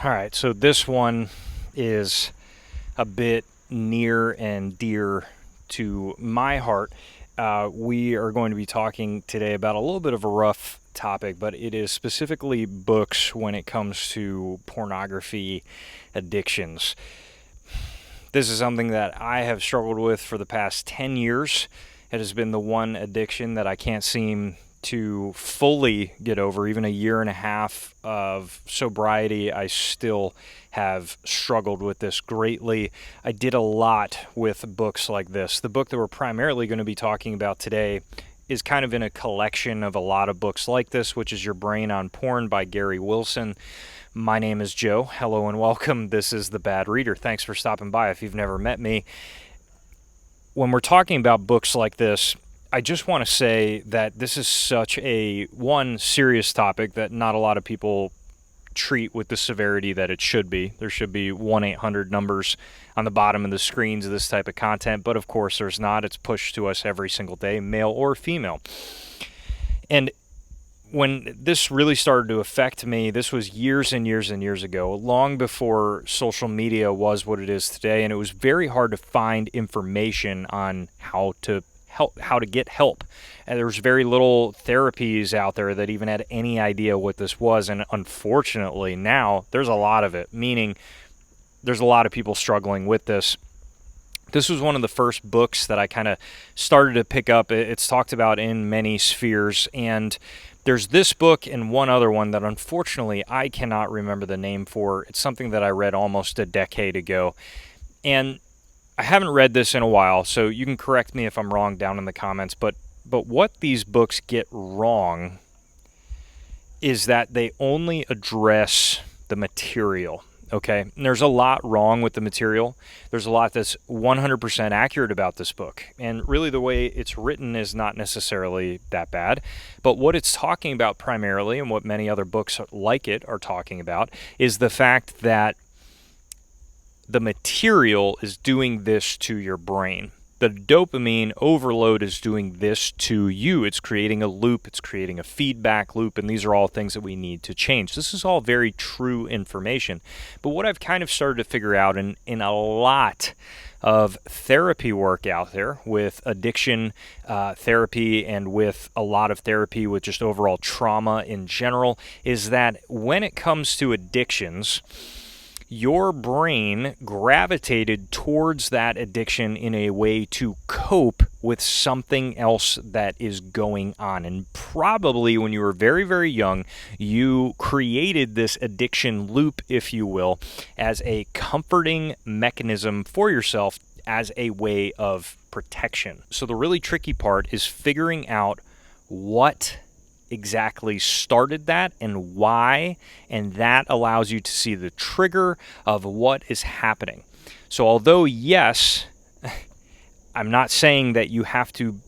All right, so this one is a bit near and dear to my heart. We are going to be talking today about a little bit of a rough topic, but it is specifically books when it comes to pornography addictions. This is something that I have struggled with for the past 10 years. It has been the one addiction that I can't seem to fully get over. Even a year and a half of sobriety, I still have struggled with this greatly. I did a lot with books like this. The book that we're primarily going to be talking about today is kind of in a collection of a lot of books like this, which is Your Brain on Porn by Gary Wilson. My name is Joe. Hello and welcome. This is The Bad Reader. Thanks for stopping by if you've never met me. When we're talking about books like this, I just want to say that this is such a, serious topic that not a lot of people treat with the severity that it should be. There should be 1-800 numbers on the bottom of the screens of this type of content, but of course there's not. It's pushed to us every single day, male or female. And when this really started to affect me, this was years and years and years ago, long before social media was what it is today, and it was very hard to find information on how to get help. And there was very little therapies out there that even had any idea what this was, and unfortunately now there's a lot of it, meaning there's a lot of people struggling with this. This was one of the first books that I kind of started to pick up. It's talked about in many spheres, and there's this book and one other one that unfortunately I cannot remember the name for. It's something that I read almost a decade ago, and I haven't read this in a while, so you can correct me if I'm wrong down in the comments, but what these books get wrong is that they only address the material, okay? And there's a lot wrong with the material. There's a lot that's 100% accurate about this book, and really the way it's written is not necessarily that bad, but what it's talking about primarily, and what many other books like it are talking about, is the fact that the material is doing this to your brain. The dopamine overload is doing this to you. It's creating a loop, it's creating a feedback loop, and these are all things that we need to change. This is all very true information. But what I've kind of started to figure out in a lot of therapy work out there with addiction therapy and with a lot of therapy with just overall trauma in general is that when it comes to addictions, your brain gravitated towards that addiction in a way to cope with something else that is going on. And probably when you were very, very young, you created this addiction loop, if you will, as a comforting mechanism for yourself as a way of protection. So the really tricky part is figuring out what exactly started that and why, and that allows you to see the trigger of what is happening. So although yes, I'm not saying that you have to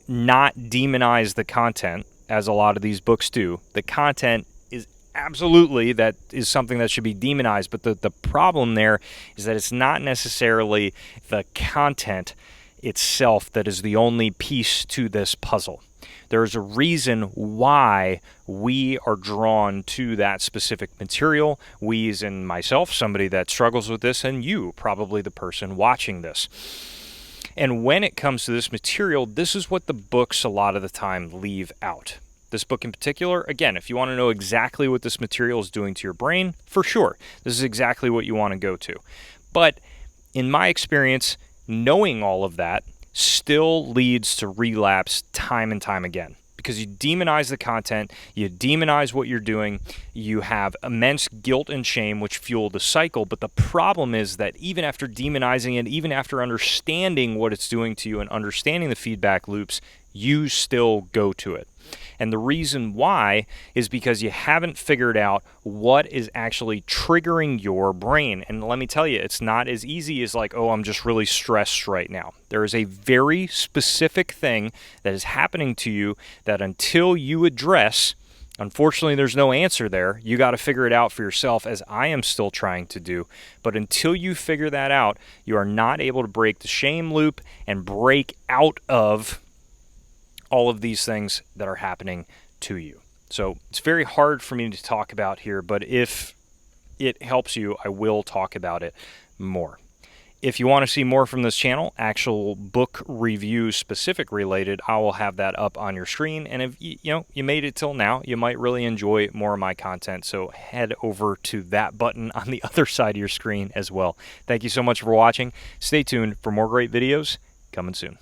not demonize the content as a lot of these books do. The content is absolutely, that is something that should be demonized, but the problem there is that it's not necessarily the content itself that is the only piece to this puzzle. There's a reason why we are drawn to that specific material. We as in myself, somebody that struggles with this, and you, probably the person watching this. And when it comes to this material, this is what the books a lot of the time leave out. This book in particular, again, if you want to know exactly what this material is doing to your brain, for sure, this is exactly what you want to go to. But in my experience, knowing all of that still leads to relapse time and time again, because you demonize the content, you demonize what you're doing, you have immense guilt and shame which fuel the cycle. But the problem is that even after demonizing it, even after understanding what it's doing to you and understanding the feedback loops, you still go to it. And the reason why is because you haven't figured out what is actually triggering your brain. And let me tell you, it's not as easy as like, oh, I'm just really stressed right now. There is a very specific thing that is happening to you that until you address, unfortunately, there's no answer there. You got to figure it out for yourself, as I am still trying to do. But until you figure that out, you are not able to break the shame loop and break out of all of these things that are happening to you. So it's very hard for me to talk about here, but if it helps you, I will talk about it more. If you want to see more from this channel, actual book review specific related, I will have that up on your screen. And if you made it till now, you might really enjoy more of my content. So head over to that button on the other side of your screen as well. Thank you so much for watching. Stay tuned for more great videos coming soon.